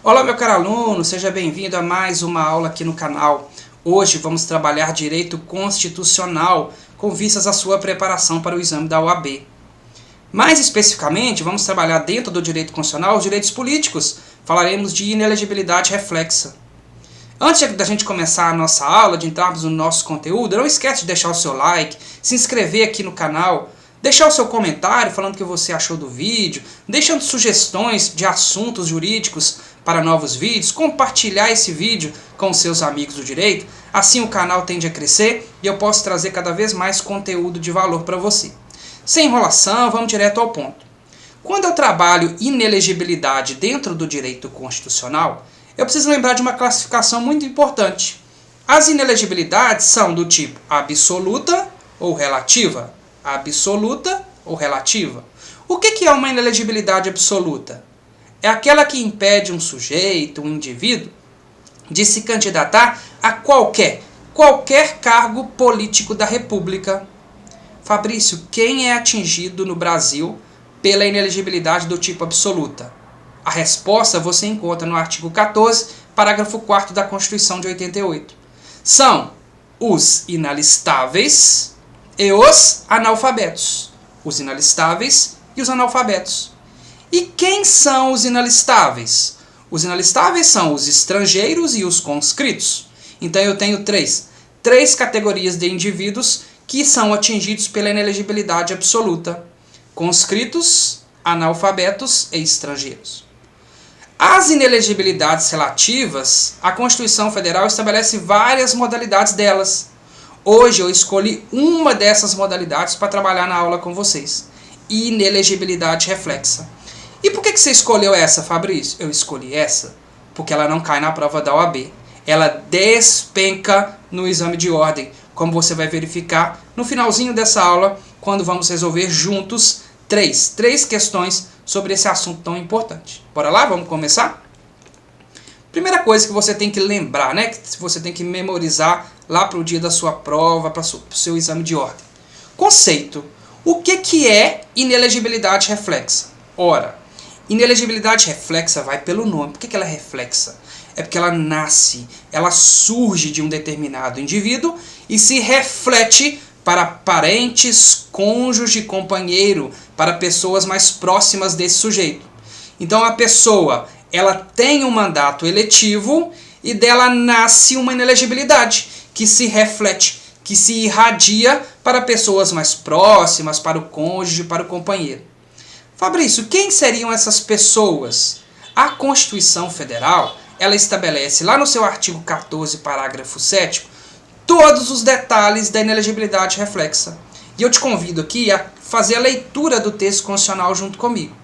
Olá, meu caro aluno, seja bem-vindo a mais uma aula aqui no canal. Hoje vamos trabalhar direito constitucional com vistas à sua preparação para o exame da OAB. Mais especificamente, vamos trabalhar dentro do direito constitucional os direitos políticos. Falaremos de inelegibilidade reflexa. Antes da gente começar a nossa aula, de entrarmos no nosso conteúdo, não esquece de deixar o seu like, se inscrever aqui no canal, deixar o seu comentário falando o que você achou do vídeo, deixando sugestões de assuntos jurídicos para novos vídeos, compartilhar esse vídeo com seus amigos do direito, assim o canal tende a crescer e eu posso trazer cada vez mais conteúdo de valor para você. Sem enrolação, vamos direto ao ponto. Quando eu trabalho inelegibilidade dentro do direito constitucional, eu preciso lembrar de uma classificação muito importante. As inelegibilidades são do tipo absoluta ou relativa. Absoluta ou relativa. O que é uma inelegibilidade absoluta? É aquela que impede um sujeito, um indivíduo, de se candidatar a qualquer cargo político da República. Fabrício, quem é atingido no Brasil pela inelegibilidade do tipo absoluta? A resposta você encontra no artigo 14, parágrafo 4º da Constituição de 88. São os inalistáveis e os analfabetos. Os inalistáveis e os analfabetos. E quem são os inalistáveis? Os inalistáveis são os estrangeiros e os conscritos. Então eu tenho três categorias de indivíduos que são atingidos pela inelegibilidade absoluta: conscritos, analfabetos e estrangeiros. As inelegibilidades relativas, a Constituição Federal estabelece várias modalidades delas. Hoje eu escolhi uma dessas modalidades para trabalhar na aula com vocês. Inelegibilidade reflexa. E por que você escolheu essa, Fabrício? Eu escolhi essa porque ela não cai na prova da OAB. Ela despenca no exame de ordem, como você vai verificar no finalzinho dessa aula, quando vamos resolver juntos três questões sobre esse assunto tão importante. Bora lá? Vamos começar? Primeira coisa que você tem que lembrar, né? Que você tem que memorizar lá para o dia da sua prova, para o seu exame de ordem. Conceito. O que é inelegibilidade reflexa? Ora, inelegibilidade reflexa vai pelo nome. Por que ela é reflexa? É porque ela nasce, ela surge de um determinado indivíduo e se reflete para parentes, cônjuge, companheiro, para pessoas mais próximas desse sujeito. Então a pessoa, ela tem um mandato eletivo e dela nasce uma inelegibilidade que se reflete, que se irradia para pessoas mais próximas, para o cônjuge, para o companheiro. Fabrício, quem seriam essas pessoas? A Constituição Federal, ela estabelece lá no seu artigo 14, parágrafo 7º, todos os detalhes da inelegibilidade reflexa. E eu te convido aqui a fazer a leitura do texto constitucional junto comigo.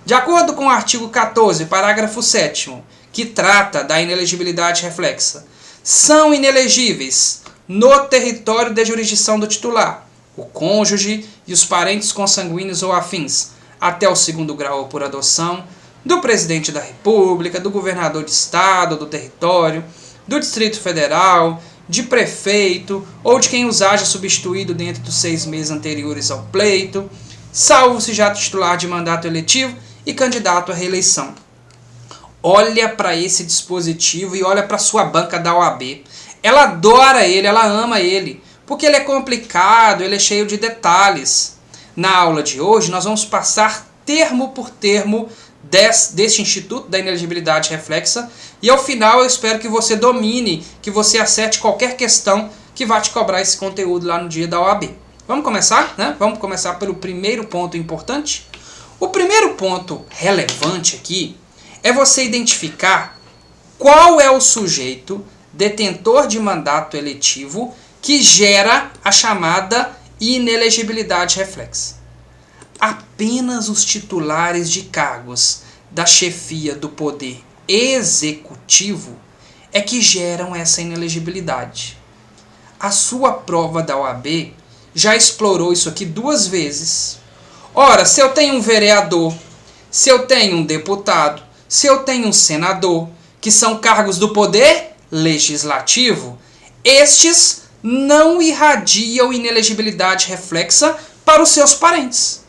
De acordo com o artigo 14, parágrafo 7º, que trata da inelegibilidade reflexa, são inelegíveis no território de jurisdição do titular o cônjuge e os parentes consanguíneos ou afins, até o 2º grau ou por adoção, do presidente da República, do governador de estado ou do território, do Distrito Federal, de prefeito ou de quem os haja substituído dentro dos 6 meses anteriores ao pleito, salvo se já titular de mandato eletivo e candidato à reeleição. Olha para esse dispositivo e olha para sua banca da OAB. Ela adora ele, ela ama ele, porque ele é complicado, ele é cheio de detalhes. Na aula de hoje nós vamos passar termo por termo deste Instituto da Inelegibilidade Reflexa e ao final eu espero que você domine, que você acerte qualquer questão que vá te cobrar esse conteúdo lá no dia da OAB. Vamos começar, né? Vamos começar pelo primeiro ponto importante. O primeiro ponto relevante aqui é você identificar qual é o sujeito detentor de mandato eletivo que gera a chamada inelegibilidade reflexa. Apenas os titulares de cargos da chefia do poder executivo é que geram essa inelegibilidade. A sua prova da OAB já explorou isso aqui 2 vezes. Ora, se eu tenho um vereador, se eu tenho um deputado, se eu tenho um senador, que são cargos do poder legislativo, estes não irradiam inelegibilidade reflexa para os seus parentes.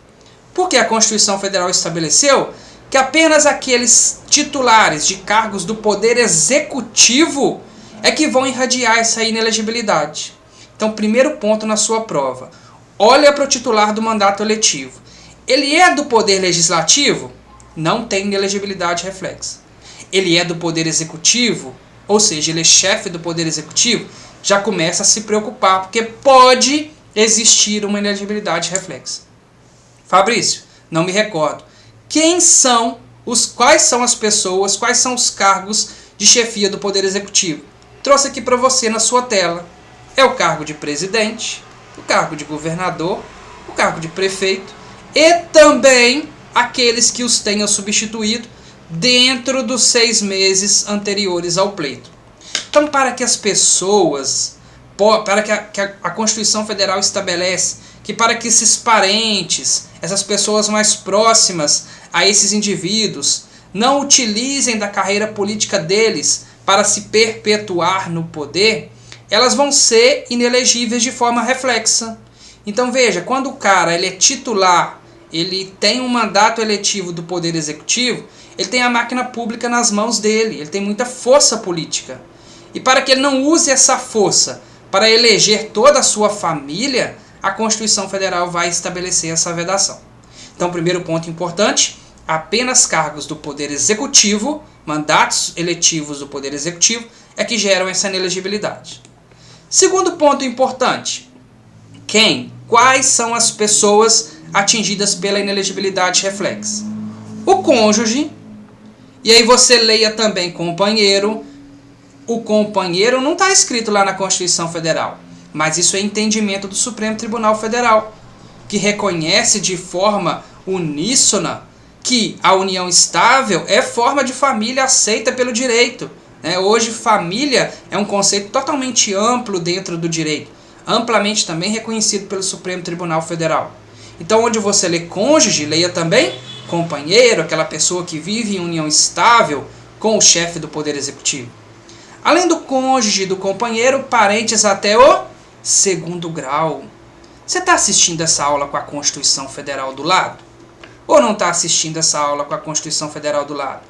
Porque a Constituição Federal estabeleceu que apenas aqueles titulares de cargos do Poder Executivo é que vão irradiar essa inelegibilidade. Então, primeiro ponto na sua prova. Olha para o titular do mandato eletivo. Ele é do Poder Legislativo? Não tem inelegibilidade reflexa. Ele é do Poder Executivo? Ou seja, ele é chefe do Poder Executivo? Já começa a se preocupar, porque pode existir uma inelegibilidade reflexa. Fabrício, não me recordo. Quais são as pessoas, quais são os cargos de chefia do Poder Executivo? Trouxe aqui para você na sua tela. É o cargo de presidente, o cargo de governador, o cargo de prefeito e também aqueles que os tenham substituído dentro dos 6 meses anteriores ao pleito. Então, para que as pessoas, para que a Constituição Federal estabelece que para que esses parentes, essas pessoas mais próximas a esses indivíduos, não utilizem da carreira política deles para se perpetuar no poder, elas vão ser inelegíveis de forma reflexa. Então veja, quando o cara ele é titular, ele tem um mandato eletivo do Poder Executivo, ele tem a máquina pública nas mãos dele, ele tem muita força política. E para que ele não use essa força para eleger toda a sua família, a Constituição Federal vai estabelecer essa vedação. Então, primeiro ponto importante, apenas cargos do Poder Executivo, mandatos eletivos do Poder Executivo, é que geram essa inelegibilidade. Segundo ponto importante, quais são as pessoas atingidas pela inelegibilidade reflexa? O cônjuge, e aí você leia também companheiro. O companheiro não está escrito lá na Constituição Federal, mas isso é entendimento do Supremo Tribunal Federal, que reconhece de forma uníssona que a união estável é forma de família aceita pelo direito. Hoje, família é um conceito totalmente amplo dentro do direito, amplamente também reconhecido pelo Supremo Tribunal Federal. Então, onde você lê cônjuge, leia também companheiro, aquela pessoa que vive em união estável com o chefe do Poder Executivo. Além do cônjuge e do companheiro, parentes até o segundo grau. Você está assistindo essa aula com a Constituição Federal do lado? Ou não está assistindo essa aula com a Constituição Federal do lado?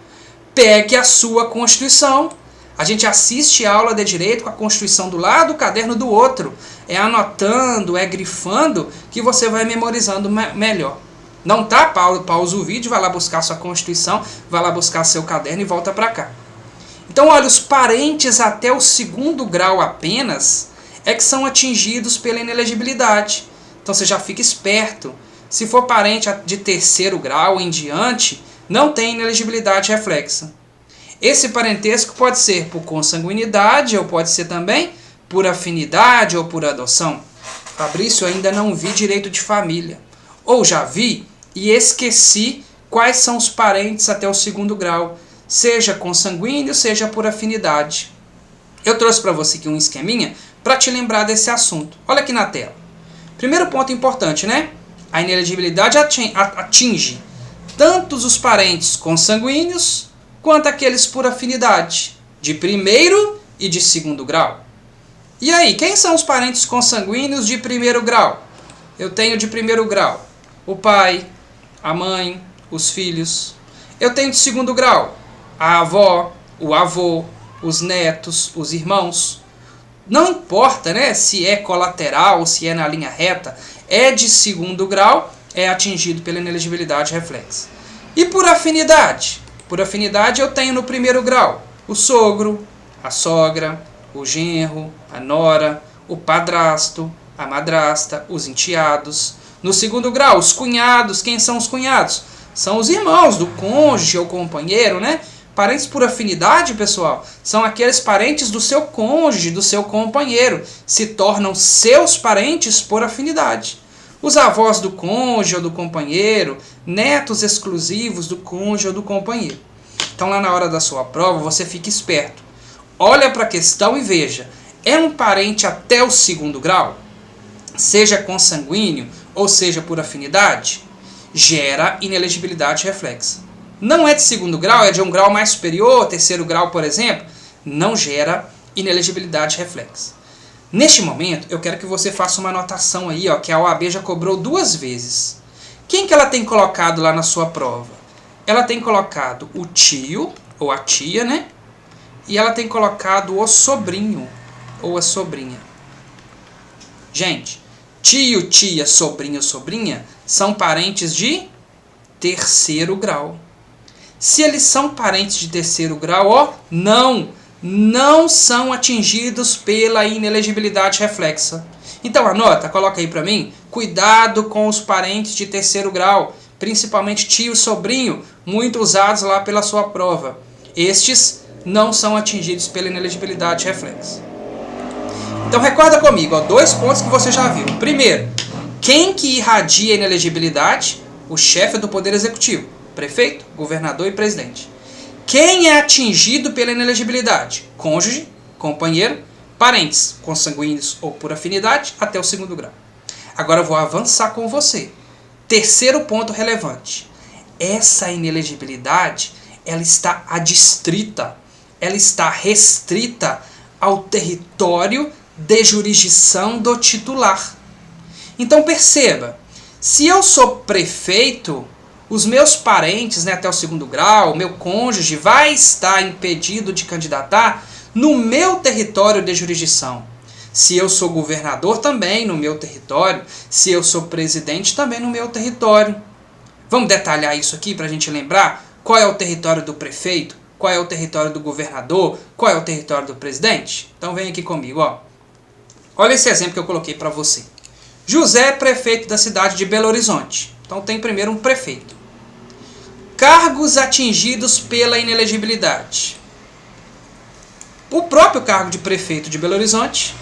Pegue a sua Constituição. A gente assiste a aula de direito com a Constituição do lado, o caderno do outro. É anotando, é grifando, que você vai memorizando melhor. Não tá? Pausa o vídeo, vai lá buscar sua Constituição, vai lá buscar seu caderno e volta para cá. Então, olha, os parentes até o segundo grau apenas é que são atingidos pela inelegibilidade. Então, você já fica esperto. Se for parente de terceiro grau em diante, não tem inelegibilidade reflexa. Esse parentesco pode ser por consanguinidade ou pode ser também por afinidade ou por adoção. Fabrício, ainda não vi direito de família. Ou já vi e esqueci quais são os parentes até o segundo grau, seja consanguíneo, seja por afinidade. Eu trouxe para você aqui um esqueminha para te lembrar desse assunto. Olha aqui na tela. Primeiro ponto importante, né? A inelegibilidade atinge tanto os parentes consanguíneos quanto aqueles por afinidade, de primeiro e de segundo grau. E aí, quem são os parentes consanguíneos de primeiro grau? Eu tenho de primeiro grau o pai, a mãe, os filhos. Eu tenho de segundo grau a avó, o avô, os netos, os irmãos. Não importa, né, se é colateral ou se é na linha reta, é de segundo grau, é atingido pela inelegibilidade reflexa. E por afinidade? Por afinidade eu tenho no primeiro grau o sogro, a sogra, o genro, a nora, o padrasto, a madrasta, os enteados. No segundo grau, os cunhados. Quem são os cunhados? São os irmãos do cônjuge ou companheiro, né? Parentes por afinidade, pessoal, são aqueles parentes do seu cônjuge, do seu companheiro. Se tornam seus parentes por afinidade. Os avós do cônjuge ou do companheiro, netos exclusivos do cônjuge ou do companheiro. Então, lá na hora da sua prova, você fica esperto. Olha para a questão e veja. É um parente até o segundo grau? Seja consanguíneo ou seja por afinidade? Gera inelegibilidade reflexa. Não é de segundo grau, é de um grau mais superior, terceiro grau, por exemplo, não gera inelegibilidade reflexa. Neste momento, eu quero que você faça uma anotação aí, ó, que a OAB já cobrou 2 vezes. Quem que ela tem colocado lá na sua prova? ela tem colocado o tio, ou a tia, né? E ela tem colocado o sobrinho, ou a sobrinha. Gente, tio, tia, sobrinho, sobrinha são parentes de terceiro grau. Se eles são parentes de terceiro grau, ó, não são atingidos pela inelegibilidade reflexa. Então anota, coloca aí para mim, cuidado com os parentes de terceiro grau, principalmente tio e sobrinho, muito usados lá pela sua prova. Estes não são atingidos pela inelegibilidade reflexa. Então recorda comigo, ó, 2 pontos que você já viu. Primeiro, quem que irradia a inelegibilidade? O chefe do Poder Executivo, prefeito, governador e presidente. Quem é atingido pela inelegibilidade? Cônjuge, companheiro, parentes, consanguíneos ou por afinidade, até o 2º grau. Agora eu vou avançar com você. Terceiro ponto relevante. Essa inelegibilidade, ela está adstrita, ela está restrita ao território de jurisdição do titular. Então perceba, se eu sou prefeito, os meus parentes, né, até o 2º grau, o meu cônjuge vai estar impedido de candidatar no meu território de jurisdição. Se eu sou governador, também no meu território. Se eu sou presidente, também no meu território. Vamos detalhar isso aqui para a gente lembrar qual é o território do prefeito, qual é o território do governador, qual é o território do presidente? Então vem aqui comigo, ó. Olha esse exemplo que eu coloquei para você. José é prefeito da cidade de Belo Horizonte. Então tem primeiro um prefeito. Cargos atingidos pela inelegibilidade. O próprio cargo de prefeito de Belo Horizonte,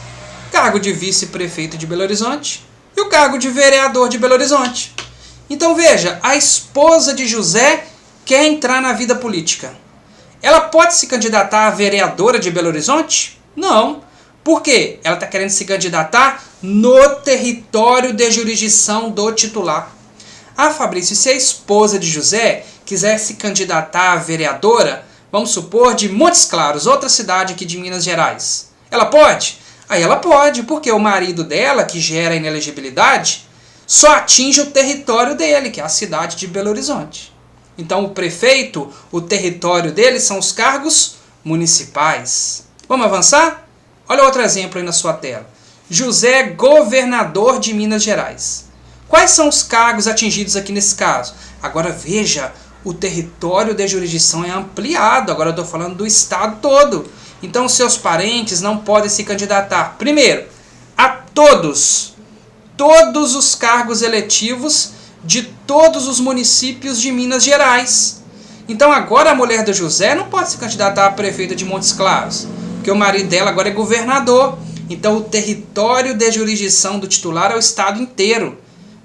cargo de vice-prefeito de Belo Horizonte e o cargo de vereador de Belo Horizonte. Então veja, a esposa de José quer entrar na vida política. Ela pode se candidatar a vereadora de Belo Horizonte? Não. Por quê? Ela está querendo se candidatar no território de jurisdição do titular. Ah, Fabrício, se a esposa de José quiser se candidatar a vereadora, vamos supor, de Montes Claros, outra cidade aqui de Minas Gerais, ela pode? Aí ela pode, porque o marido dela, que gera inelegibilidade, só atinge o território dele, que é a cidade de Belo Horizonte. Então o prefeito, o território dele são os cargos municipais. Vamos avançar? Olha outro exemplo aí na sua tela. José, governador de Minas Gerais. Quais são os cargos atingidos aqui nesse caso? Agora veja, o território de jurisdição é ampliado. Agora eu estou falando do estado todo. Então seus parentes não podem se candidatar. Primeiro, a todos os cargos eletivos de todos os municípios de Minas Gerais. Então agora a mulher do José não pode se candidatar a prefeita de Montes Claros, porque o marido dela agora é governador. Então o território de jurisdição do titular é o estado inteiro.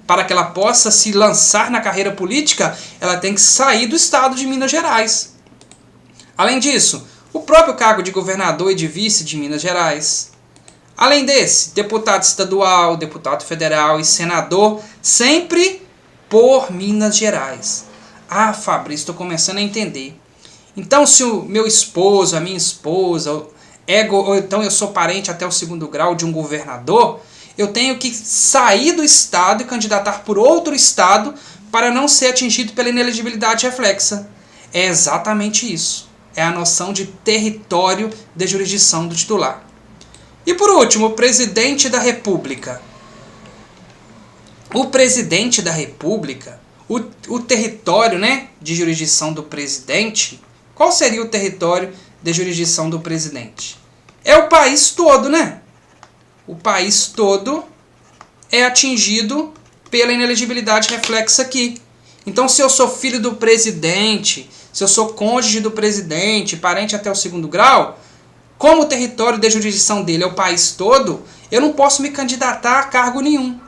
Para que ela possa se lançar na carreira política, ela tem que sair do estado de Minas Gerais. Além disso, o próprio cargo de governador e de vice de Minas Gerais. Além desse, deputado estadual, deputado federal e senador, sempre por Minas Gerais. Ah, Fabrício, estou começando a entender. Então, se o meu esposo, a minha esposa, ou então eu sou parente até o 2º grau de um governador, eu tenho que sair do estado e candidatar por outro estado para não ser atingido pela inelegibilidade reflexa. É exatamente isso. É a noção de território de jurisdição do titular. E por último, o presidente da República. O presidente da República, o território, né, de jurisdição do presidente, qual seria o território de jurisdição do presidente? É o país todo, né? O país todo é atingido pela inelegibilidade reflexa aqui. Então, se eu sou filho do presidente, se eu sou cônjuge do presidente, parente até o 2º grau, como o território de jurisdição dele é o país todo, eu não posso me candidatar a cargo nenhum.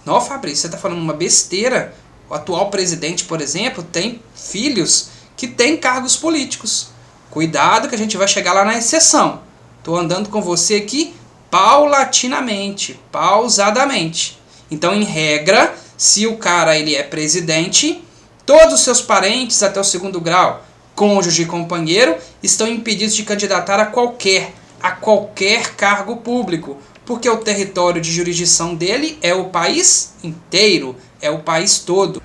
Não, Fabrício, você está falando uma besteira. O atual presidente, por exemplo, tem filhos que têm cargos políticos. Cuidado que a gente vai chegar lá na exceção. Estou andando com você aqui paulatinamente, pausadamente. Então, em regra, se o cara ele é presidente, todos os seus parentes até o 2º grau, cônjuge e companheiro, estão impedidos de candidatar a qualquer cargo público, porque o território de jurisdição dele é o país inteiro, é o país todo.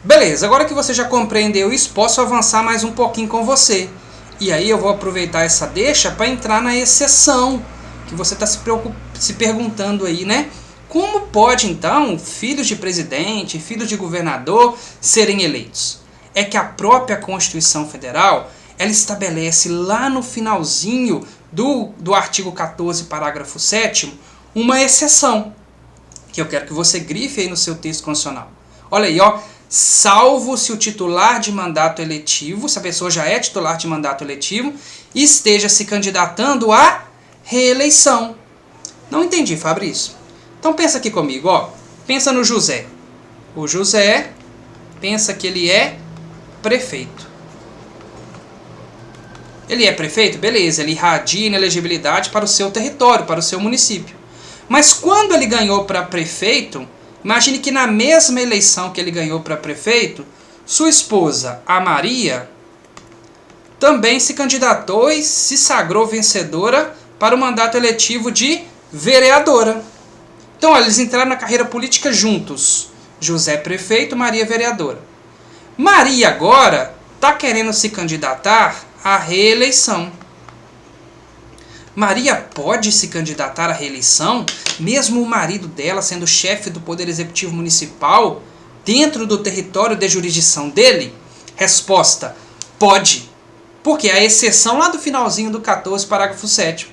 Beleza, agora que você já compreendeu isso, posso avançar mais um pouquinho com você. E aí eu vou aproveitar essa deixa para entrar na exceção, que você está se perguntando aí, né? Como pode, então, filhos de presidente, filhos de governador serem eleitos? É que a própria Constituição Federal, ela estabelece lá no finalzinho do artigo 14, parágrafo 7º, uma exceção, que eu quero que você grife aí no seu texto constitucional. Olha aí, ó. Salvo se o titular de mandato eletivo, se a pessoa já é titular de mandato eletivo, esteja se candidatando à reeleição. Não entendi, Fabrício. Então pensa aqui comigo, ó. Pensa no José. O José pensa que ele é prefeito. Ele é prefeito? Beleza, ele irradia inelegibilidade para o seu território, para o seu município. Mas quando ele ganhou para prefeito, imagine que na mesma eleição que ele ganhou para prefeito, sua esposa, a Maria, também se candidatou e se sagrou vencedora para o mandato eletivo de vereadora. Então, olha, eles entraram na carreira política juntos. José prefeito, Maria vereadora. Maria agora está querendo se candidatar à reeleição. Maria pode se candidatar à reeleição, mesmo o marido dela sendo chefe do Poder Executivo Municipal, dentro do território de jurisdição dele? Resposta: pode. Porque a exceção lá do finalzinho do 14, parágrafo 7º.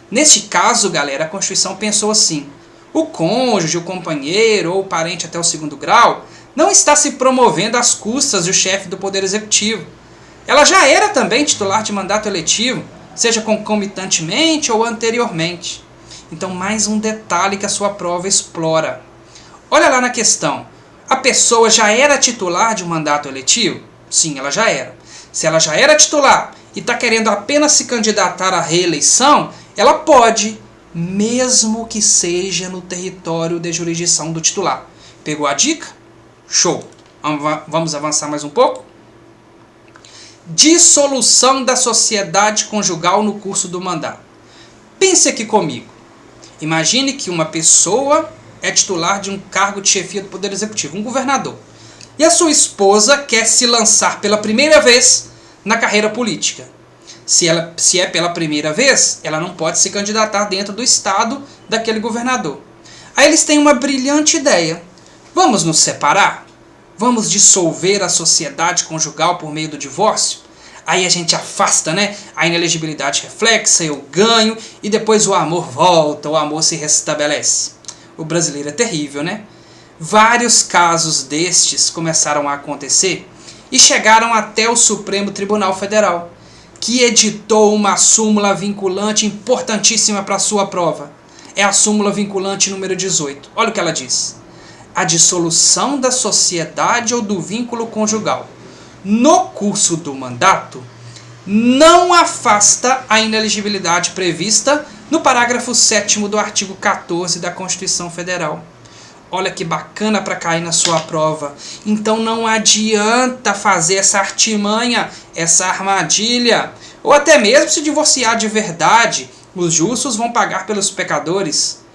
Neste caso, galera, a Constituição pensou assim: o cônjuge, o companheiro ou o parente até o 2º grau não está se promovendo às custas do chefe do Poder Executivo. Ela já era também titular de mandato eletivo, seja concomitantemente ou anteriormente. Então, mais um detalhe que a sua prova explora. Olha lá na questão. A pessoa já era titular de um mandato eletivo? Sim, ela já era. Se ela já era titular e está querendo apenas se candidatar à reeleição, ela pode, mesmo que seja no território de jurisdição do titular. Pegou a dica? Show! Vamos avançar mais um pouco? Dissolução da sociedade conjugal no curso do mandato. Pense aqui comigo. Imagine que uma pessoa é titular de um cargo de chefia do Poder Executivo, um governador. E a sua esposa quer se lançar pela primeira vez na carreira política. Se é pela primeira vez, ela não pode se candidatar dentro do estado daquele governador. Aí eles têm uma brilhante ideia. Vamos nos separar? Vamos dissolver a sociedade conjugal por meio do divórcio? Aí a gente afasta, né? A inelegibilidade reflexa, eu ganho, e depois o amor volta, o amor se restabelece. O brasileiro é terrível, né? Vários casos destes começaram a acontecer e chegaram até o Supremo Tribunal Federal, que editou uma súmula vinculante importantíssima para a sua prova. É a súmula vinculante número 18. Olha o que ela diz. A dissolução da sociedade ou do vínculo conjugal no curso do mandato não afasta a inelegibilidade prevista no parágrafo 7º do artigo 14 da Constituição Federal. Olha que bacana para cair na sua prova. Então não adianta fazer essa artimanha, essa armadilha, ou até mesmo se divorciar de verdade. Os justos vão pagar pelos pecadores.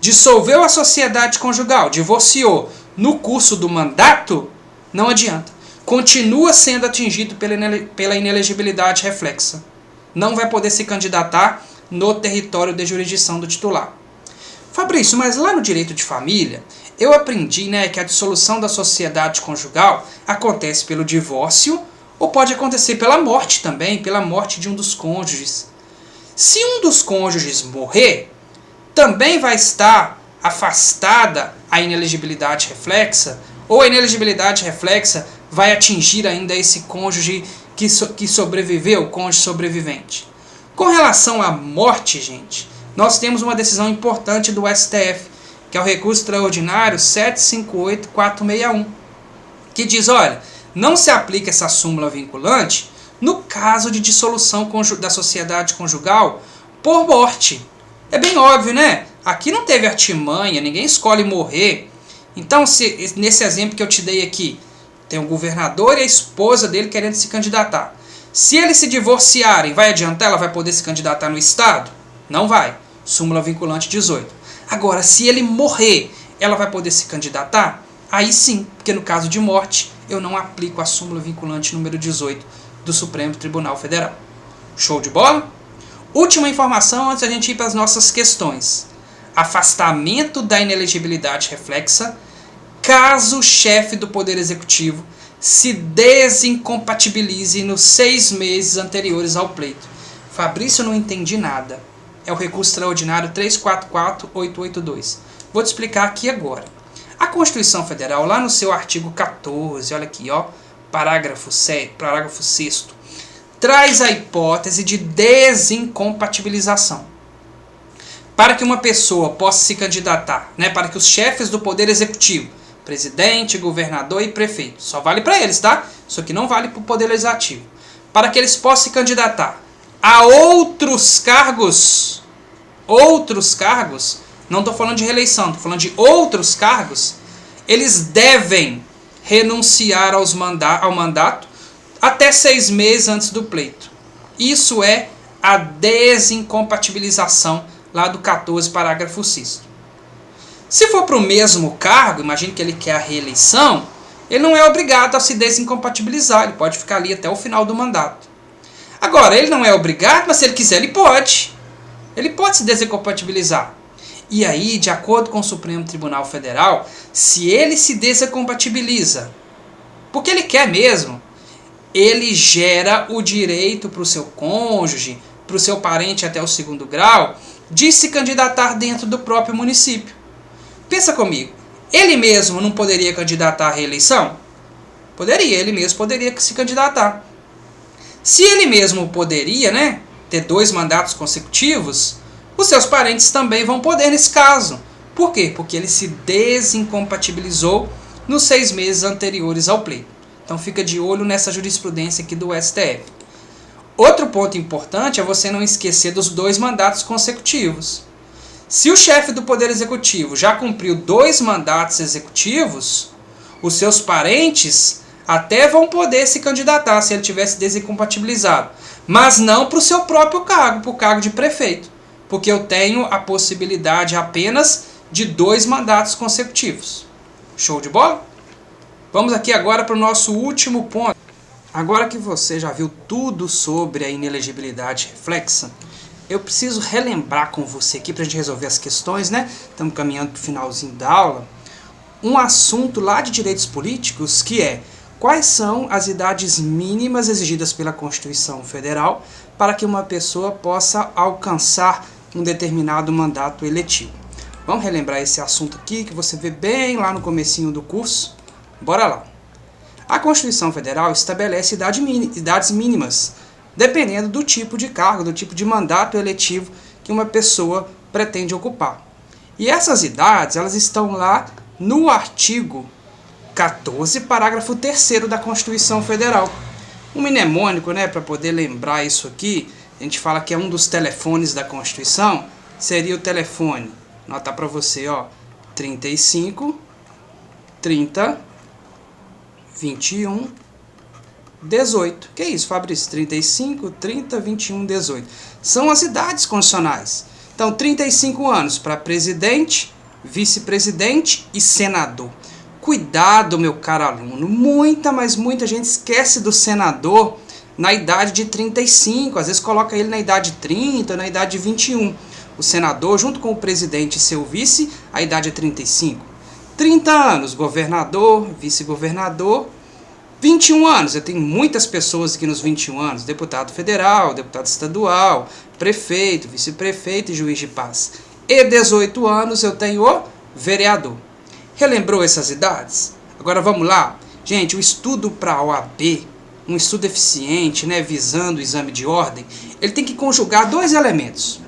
Dissolveu a sociedade conjugal, divorciou no curso do mandato, não adianta. Continua sendo atingido pela inelegibilidade reflexa. Não vai poder se candidatar no território de jurisdição do titular. Fabrício, mas lá no direito de família, eu aprendi, né, que a dissolução da sociedade conjugal acontece pelo divórcio ou pode acontecer pela morte também, pela morte de um dos cônjuges. Se um dos cônjuges morrer, também vai estar afastada a inelegibilidade reflexa, ou a inelegibilidade reflexa vai atingir ainda esse cônjuge que sobreviveu, o cônjuge sobrevivente. Com relação à morte, gente, nós temos uma decisão importante do STF, que é o recurso extraordinário 758.461, que diz, olha, não se aplica essa súmula vinculante no caso de dissolução da sociedade conjugal por morte. É bem óbvio, né? Aqui não teve artimanha, ninguém escolhe morrer. Então, nesse exemplo que eu te dei aqui, tem um governador e a esposa dele querendo se candidatar. Se eles se divorciarem, vai adiantar? Ela vai poder se candidatar no estado? Não vai. Súmula vinculante 18. Agora, se ele morrer, ela vai poder se candidatar? Aí sim, porque no caso de morte, eu não aplico a súmula vinculante número 18 do Supremo Tribunal Federal. Show de bola? Última informação antes da gente ir para as nossas questões. Afastamento da inelegibilidade reflexa caso o chefe do Poder Executivo se desincompatibilize nos 6 meses anteriores ao pleito. Fabrício, eu não entendi nada. É o recurso extraordinário 344.882. Vou te explicar aqui agora. A Constituição Federal, lá no seu artigo 14, olha aqui, ó, parágrafo 6º, traz a hipótese de desincompatibilização. Para que uma pessoa possa se candidatar, né, para que os chefes do Poder Executivo, presidente, governador e prefeito, só vale para eles, tá? Isso aqui não vale para o Poder Legislativo. Para que eles possam se candidatar a outros cargos, não estou falando de reeleição, estou falando de outros cargos, eles devem renunciar ao mandato até 6 meses antes do pleito. Isso é a desincompatibilização lá do 14, parágrafo 6º. Se for para o mesmo cargo, imagine que ele quer a reeleição, ele não é obrigado a se desincompatibilizar, ele pode ficar ali até o final do mandato. Agora, ele não é obrigado, mas se ele quiser, ele pode. Ele pode se desincompatibilizar. E aí, de acordo com o Supremo Tribunal Federal, se ele se desincompatibiliza, porque ele quer mesmo, ele gera o direito para o seu cônjuge, para o seu parente até o 2º grau, de se candidatar dentro do próprio município. Pensa comigo, ele mesmo não poderia candidatar à reeleição? Poderia, ele mesmo poderia se candidatar. Se ele mesmo poderia, né, ter 2 mandatos consecutivos, os seus parentes também vão poder nesse caso. Por quê? Porque ele se desincompatibilizou nos 6 meses anteriores ao pleito. Então fica de olho nessa jurisprudência aqui do STF. Outro ponto importante é você não esquecer dos 2 mandatos consecutivos. Se o chefe do Poder Executivo já cumpriu 2 mandatos executivos, os seus parentes até vão poder se candidatar se ele tivesse desincompatibilizado, mas não para o seu próprio cargo, para o cargo de prefeito, porque eu tenho a possibilidade apenas de 2 mandatos consecutivos. Show de bola? Vamos aqui agora para o nosso último ponto. Agora que você já viu tudo sobre a inelegibilidade reflexa, eu preciso relembrar com você aqui para a gente resolver as questões, né? Estamos caminhando para o finalzinho da aula. Um assunto lá de direitos políticos que é: quais são as idades mínimas exigidas pela Constituição Federal para que uma pessoa possa alcançar um determinado mandato eletivo? Vamos relembrar esse assunto aqui que você vê bem lá no comecinho do curso? Bora lá! A Constituição Federal estabelece idades mínimas, dependendo do tipo de cargo, do tipo de mandato eletivo que uma pessoa pretende ocupar. E essas idades, elas estão lá no artigo 14, parágrafo 3º da Constituição Federal. Um mnemônico, né, para poder lembrar isso aqui, a gente fala que é um dos telefones da Constituição, seria o telefone. Nota para você, ó, 35, 30, 21, 18. Que isso, Fabrício? 35, 30, 21, 18. São as idades constitucionais. Então, 35 anos para presidente, vice-presidente e senador. Cuidado, meu caro aluno, mas muita gente esquece do senador na idade de 35, às vezes coloca ele na idade de 30, na idade de 21. O senador, junto com o presidente e seu vice, a idade é 35. 30 anos, governador, vice-governador. 21 anos, eu tenho muitas pessoas aqui nos 21 anos, deputado federal, deputado estadual, prefeito, vice-prefeito e juiz de paz. E 18 anos eu tenho o vereador. Relembrou essas idades? Agora vamos lá. Gente, o estudo para a OAB, um estudo eficiente, né, visando o exame de ordem, ele tem que conjugar 2 elementos.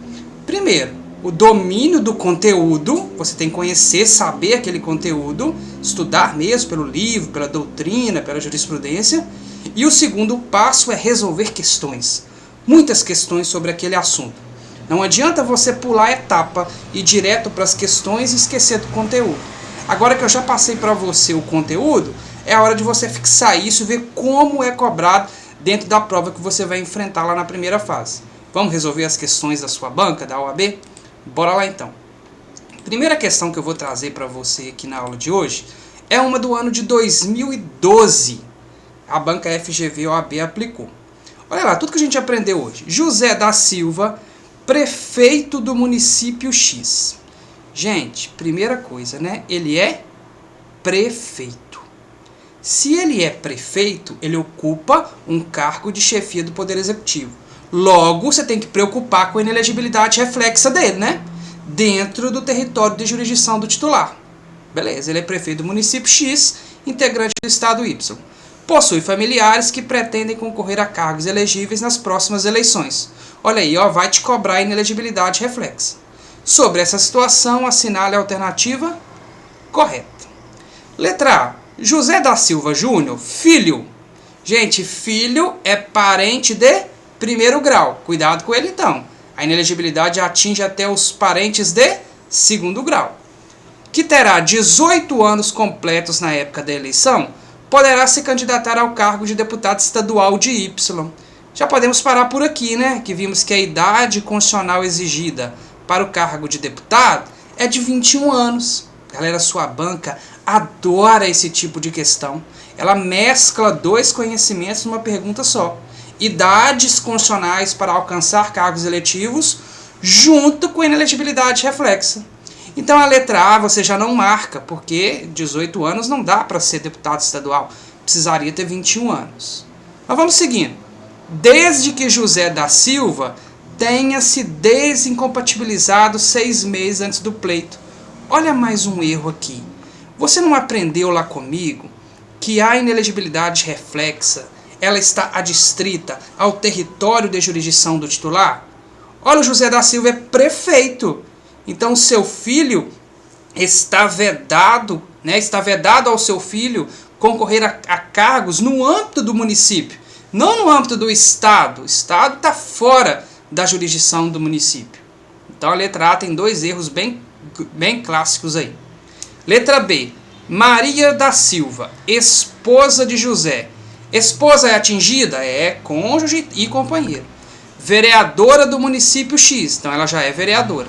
Primeiro, o domínio do conteúdo, você tem que conhecer, saber aquele conteúdo, estudar mesmo pelo livro, pela doutrina, pela jurisprudência. E o segundo passo é resolver questões. Muitas questões sobre aquele assunto. Não adianta você pular a etapa e ir direto para as questões e esquecer do conteúdo. Agora que eu já passei para você o conteúdo, é a hora de você fixar isso e ver como é cobrado dentro da prova que você vai enfrentar lá na primeira fase. Vamos resolver as questões da sua banca, da OAB? Bora lá então. Primeira questão que eu vou trazer para você aqui na aula de hoje é uma do ano de 2012. A banca FGV-OAB aplicou. Olha lá, tudo que a gente aprendeu hoje. José da Silva, prefeito do município X. Gente, primeira coisa, né? Ele é prefeito. Se ele é prefeito, ele ocupa um cargo de chefia do Poder Executivo. Logo, você tem que preocupar com a inelegibilidade reflexa dele, né? Dentro do território de jurisdição do titular. Beleza, ele é prefeito do município X, integrante do estado Y. Possui familiares que pretendem concorrer a cargos elegíveis nas próximas eleições. Olha aí, ó, vai te cobrar a inelegibilidade reflexa. Sobre essa situação, assinale a alternativa correta. Letra A. José da Silva Júnior, filho. Gente, filho é parente de primeiro grau. Cuidado com ele então. A inelegibilidade atinge até os parentes de segundo grau. Que terá 18 anos completos na época da eleição, poderá se candidatar ao cargo de deputado estadual de Y. Já podemos parar por aqui, né? Que vimos que a idade constitucional exigida para o cargo de deputado é de 21 anos. Galera, sua banca adora esse tipo de questão. Ela mescla dois conhecimentos numa pergunta só. Idades constitucionais para alcançar cargos eletivos junto com a inelegibilidade reflexa. Então a letra A você já não marca, porque 18 anos não dá para ser deputado estadual. Precisaria ter 21 anos. Mas vamos seguindo. Desde que José da Silva tenha se desincompatibilizado 6 meses antes do pleito. Olha mais um erro aqui. Você não aprendeu lá comigo que a inelegibilidade reflexa ela está adstrita ao território de jurisdição do titular? Olha, o José da Silva é prefeito. Então, seu filho está vedado, né? Está vedado ao seu filho concorrer a cargos no âmbito do município, não no âmbito do estado. O estado está fora da jurisdição do município. Então, a letra A tem dois erros bem clássicos aí. Letra B. Maria da Silva, esposa de José. Esposa é atingida? É cônjuge e companheiro. Vereadora do município X, então ela já é vereadora.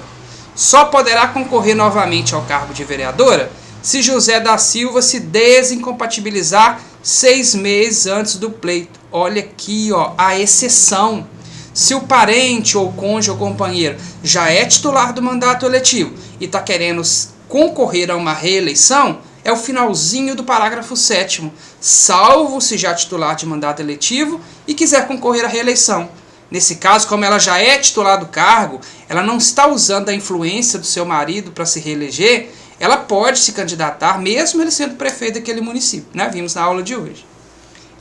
Só poderá concorrer novamente ao cargo de vereadora se José da Silva se desincompatibilizar 6 meses antes do pleito. Olha aqui, ó, a exceção. Se o parente ou cônjuge ou companheiro já é titular do mandato eletivo e está querendo concorrer a uma reeleição, é o finalzinho do parágrafo 7º, salvo se já titular de mandato eletivo e quiser concorrer à reeleição. Nesse caso, como ela já é titular do cargo, ela não está usando a influência do seu marido para se reeleger, ela pode se candidatar, mesmo ele sendo prefeito daquele município, né? Vimos na aula de hoje.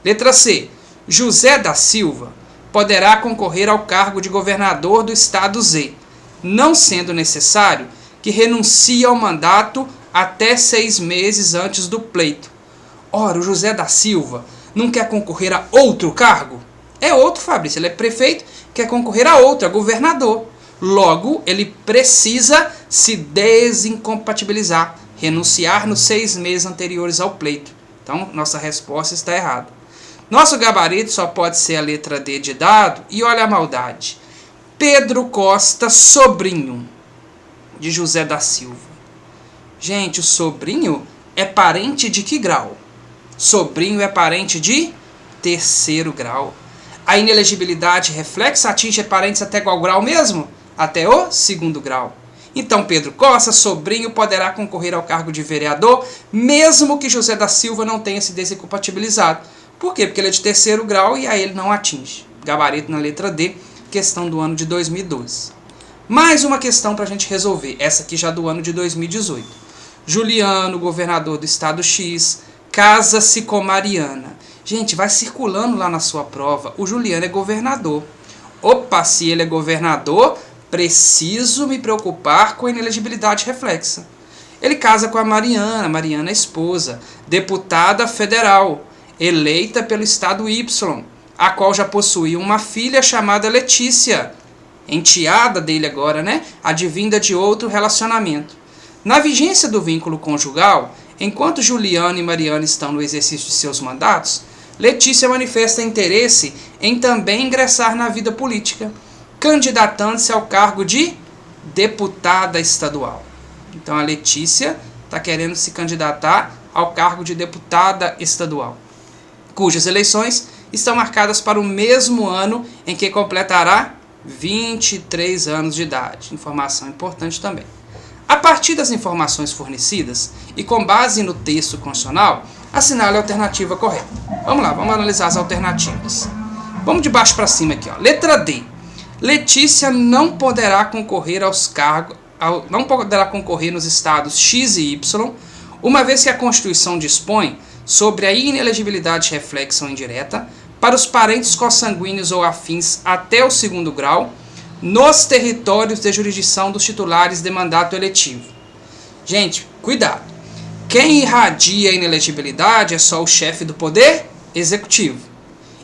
Letra C. José da Silva poderá concorrer ao cargo de governador do estado Z, não sendo necessário que renuncie ao mandato até 6 meses antes do pleito. Ora, o José da Silva não quer concorrer a outro cargo? É outro, Fabrício. Ele é prefeito, quer concorrer a outro, é governador. Logo, ele precisa se desincompatibilizar, renunciar nos 6 meses anteriores ao pleito. Então, nossa resposta está errada. Nosso gabarito só pode ser a letra D de dado. E olha a maldade. Pedro Costa, sobrinho de José da Silva. Gente, o sobrinho é parente de que grau? Sobrinho é parente de 3º grau. A inelegibilidade reflexa atinge parentes até qual grau mesmo? Até o 2º grau. Então, Pedro Costa, sobrinho, poderá concorrer ao cargo de vereador, mesmo que José da Silva não tenha se desincompatibilizado. Por quê? Porque ele é de 3º grau e aí ele não atinge. Gabarito na letra D, questão do ano de 2012. Mais uma questão para a gente resolver, essa aqui já do ano de 2018. Juliano, governador do estado X, casa-se com Mariana. Gente, vai circulando lá na sua prova, o Juliano é governador. Opa, se ele é governador, preciso me preocupar com a inelegibilidade reflexa. Ele casa com a Mariana, Mariana é esposa, deputada federal, eleita pelo estado Y, a qual já possuía uma filha chamada Letícia, enteada dele agora, né? Advinda de outro relacionamento. Na vigência do vínculo conjugal, enquanto Juliano e Mariana estão no exercício de seus mandatos, Letícia manifesta interesse em também ingressar na vida política, candidatando-se ao cargo de deputada estadual. Então a Letícia está querendo se candidatar ao cargo de deputada estadual, cujas eleições estão marcadas para o mesmo ano em que completará 23 anos de idade. Informação importante também. A partir das informações fornecidas e com base no texto constitucional, assinale a alternativa correta. Vamos lá, vamos analisar as alternativas. Vamos de baixo para cima aqui, ó. Letra D. Letícia não poderá concorrer aos cargos, não poderá concorrer nos estados X e Y, uma vez que a Constituição dispõe sobre a inelegibilidade reflexa ou indireta para os parentes consanguíneos ou afins até o 2º grau nos territórios de jurisdição dos titulares de mandato eletivo. Gente, cuidado. Quem irradia a inelegibilidade é só o chefe do Poder Executivo.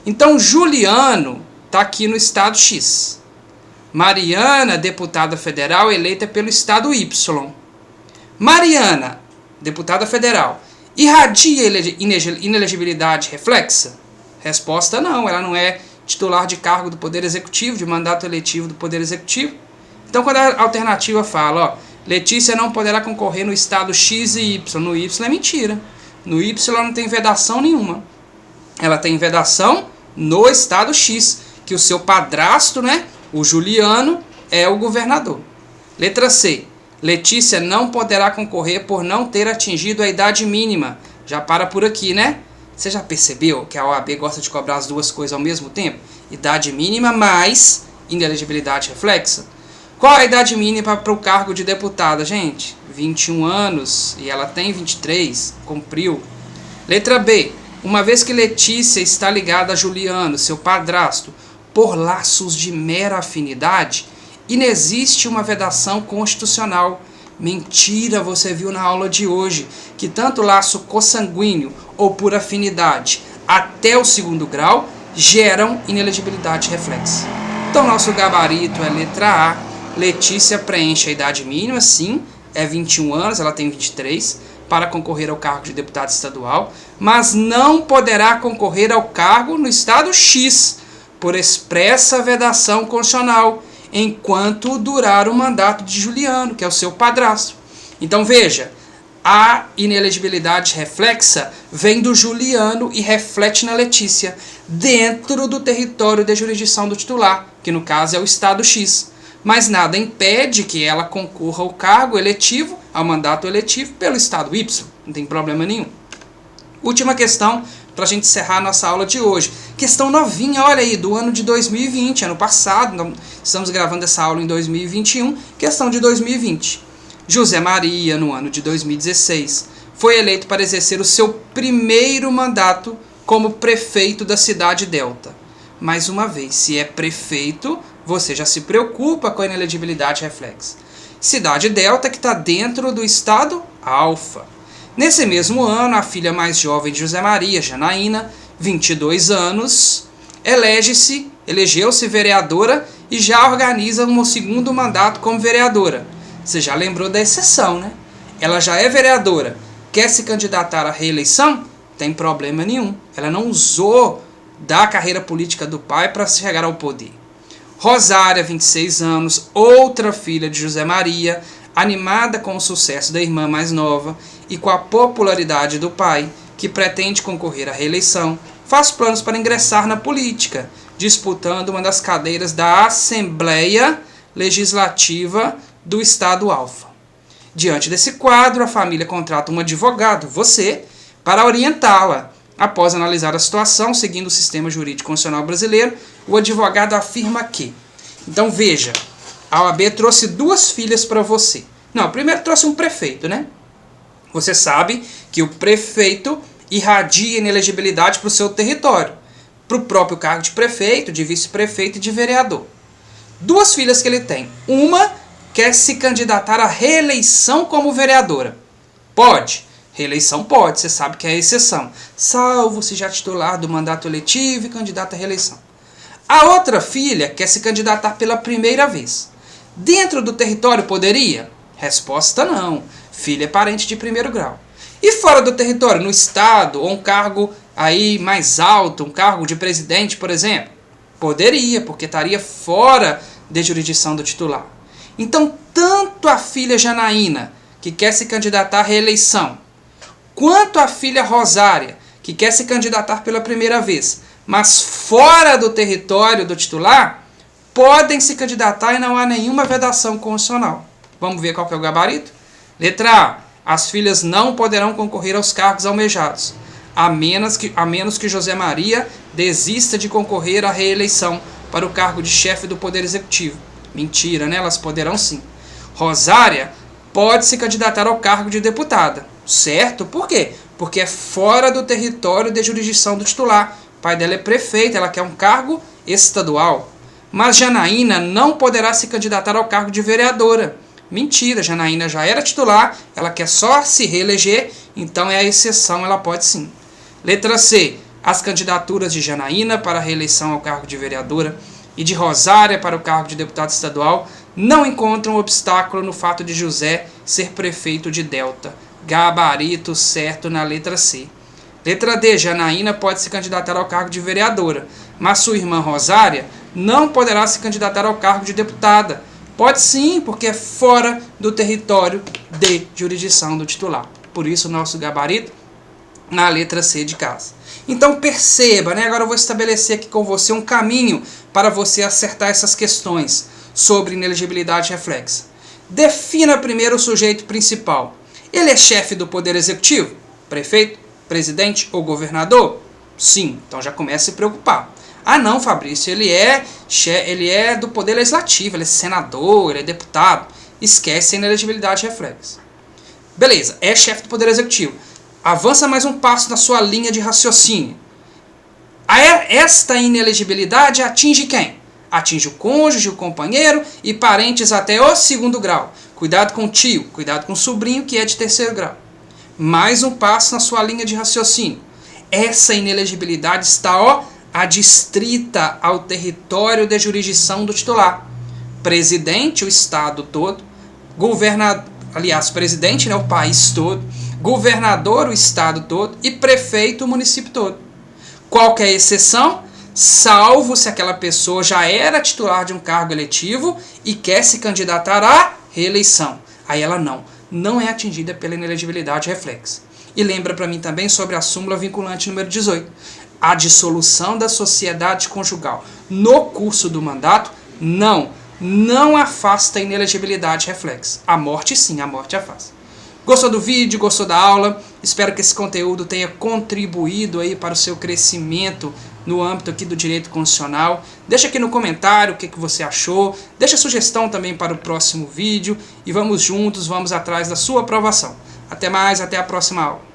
Então, Juliano está aqui no estado X. Mariana, deputada federal, eleita pelo estado Y. Mariana, deputada federal, irradia inelegibilidade reflexa? Resposta: não, ela não é titular de cargo do Poder Executivo, de mandato eletivo do Poder Executivo. Então, quando a alternativa fala, ó, Letícia não poderá concorrer no estado X e Y, no Y é mentira. No Y ela não tem vedação nenhuma. Ela tem vedação no estado X, que o seu padrasto, né, o Juliano, é o governador. Letra C. Letícia não poderá concorrer por não ter atingido a idade mínima. Já para por aqui, né? Você já percebeu que a OAB gosta de cobrar as duas coisas ao mesmo tempo? Idade mínima mais inelegibilidade reflexa? Qual a idade mínima para o cargo de deputada, gente? 21 anos, e ela tem 23, cumpriu. Letra B. Uma vez que Letícia está ligada a Juliano, seu padrasto, por laços de mera afinidade, inexiste uma vedação constitucional. Mentira, você viu na aula de hoje que tanto laço consanguíneo ou por afinidade até o 2º grau geram inelegibilidade reflexa. Então, nosso gabarito é letra A. Letícia preenche a idade mínima, sim, é 21 anos, ela tem 23, para concorrer ao cargo de deputado estadual, mas não poderá concorrer ao cargo no estado X, por expressa vedação constitucional, enquanto durar o mandato de Juliano, que é o seu padrasto. Então veja, a inelegibilidade reflexa vem do Juliano e reflete na Letícia, dentro do território de jurisdição do titular, que no caso é o estado X. Mas nada impede que ela concorra ao cargo eletivo, ao mandato eletivo, pelo estado Y. Não tem problema nenhum. Última questão para a gente encerrar nossa aula de hoje. Questão novinha, olha aí, do ano de 2020, ano passado, estamos gravando essa aula em 2021, questão de 2020. José Maria, no ano de 2016, foi eleito para exercer o seu primeiro mandato como prefeito da cidade Delta. Mais uma vez, se é prefeito, você já se preocupa com a inelegibilidade reflexa. Cidade Delta que está dentro do estado Alfa. Nesse mesmo ano, a filha mais jovem de José Maria, Janaína, 22 anos, elegeu-se vereadora e já organiza um 2º mandato como vereadora. Você já lembrou da exceção, né? Ela já é vereadora, quer se candidatar à reeleição? Tem problema nenhum. Ela não usou da carreira política do pai para chegar ao poder. Rosária, 26 anos, outra filha de José Maria, animada com o sucesso da irmã mais nova e com a popularidade do pai, que pretende concorrer à reeleição, faz planos para ingressar na política, disputando uma das cadeiras da Assembleia Legislativa do Estado Alfa. Diante desse quadro, a família contrata um advogado, você, para orientá-la. Após analisar a situação, seguindo o sistema jurídico constitucional brasileiro, o advogado afirma que... Então veja, a OAB trouxe 2 filhas para você. Não, primeiro trouxe um prefeito, né? Você sabe que o prefeito irradia inelegibilidade para o seu território, para o próprio cargo de prefeito, de vice-prefeito e de vereador. 2 filhas que ele tem. Uma quer se candidatar à reeleição como vereadora. Pode. Reeleição pode, você sabe que é a exceção. Salvo se já titular do mandato eletivo e candidato à reeleição. A outra filha quer se candidatar pela primeira vez. Dentro do território poderia? Resposta não. Filha é parente de 1º grau. E fora do território, no estado, ou um cargo aí mais alto, um cargo de presidente, por exemplo? Poderia, porque estaria fora de jurisdição do titular. Então, tanto a filha Janaína, que quer se candidatar à reeleição, Quanto à filha Rosária, que quer se candidatar pela primeira vez, mas fora do território do titular, podem se candidatar e não há nenhuma vedação constitucional. Vamos ver qual que é o gabarito? Letra A. As filhas não poderão concorrer aos cargos almejados, a menos que José Maria desista de concorrer à reeleição para o cargo de chefe do Poder Executivo. Mentira, né? Elas poderão sim. Rosária pode se candidatar ao cargo de deputada. Certo? Por quê? Porque é fora do território de jurisdição do titular. O pai dela é prefeito, ela quer um cargo estadual. Mas Janaína não poderá se candidatar ao cargo de vereadora. Mentira, Janaína já era titular, ela quer só se reeleger, então é a exceção, ela pode sim. Letra C. As candidaturas de Janaína para a reeleição ao cargo de vereadora e de Rosária para o cargo de deputado estadual não encontram obstáculo no fato de José ser prefeito de Delta. Gabarito certo na letra C. Letra D. Janaína pode se candidatar ao cargo de vereadora, mas sua irmã Rosária não poderá se candidatar ao cargo de deputada. Pode sim, porque é fora do território de jurisdição do titular. Por isso, o nosso gabarito na letra C de casa. Então perceba, né? Agora eu vou estabelecer aqui com você um caminho para você acertar essas questões sobre inelegibilidade reflexa. Defina primeiro o sujeito principal. Ele é chefe do Poder Executivo? Prefeito, presidente ou governador? Sim, então já começa a se preocupar. Ah não, Fabrício, ele é do Poder Legislativo, ele é senador, ele é deputado. Esquece a inelegibilidade reflexa. Beleza, é chefe do Poder Executivo. Avança mais um passo na sua linha de raciocínio. Esta inelegibilidade atinge quem? Atinge o cônjuge, o companheiro e parentes até o segundo grau. Cuidado com o tio, cuidado com o sobrinho que é de terceiro grau. Mais um passo na sua linha de raciocínio. Essa inelegibilidade está adstrita ao território de jurisdição do titular. Presidente, o estado todo. Presidente, né, o país todo. Governador, o estado todo. E prefeito, o município todo. Qual que é a exceção? Salvo se aquela pessoa já era titular de um cargo eletivo e quer se candidatar à reeleição. Aí ela não é atingida pela inelegibilidade reflexa. E lembra para mim também sobre a súmula vinculante número 18. A dissolução da sociedade conjugal no curso do mandato não afasta a inelegibilidade reflexa. A morte sim, a morte afasta. Gostou do vídeo? Gostou da aula? Espero que esse conteúdo tenha contribuído aí para o seu crescimento no âmbito aqui do direito constitucional. Deixa aqui no comentário o que você achou. Deixa sugestão também para o próximo vídeo. E vamos juntos, vamos atrás da sua aprovação. Até mais, até a próxima aula.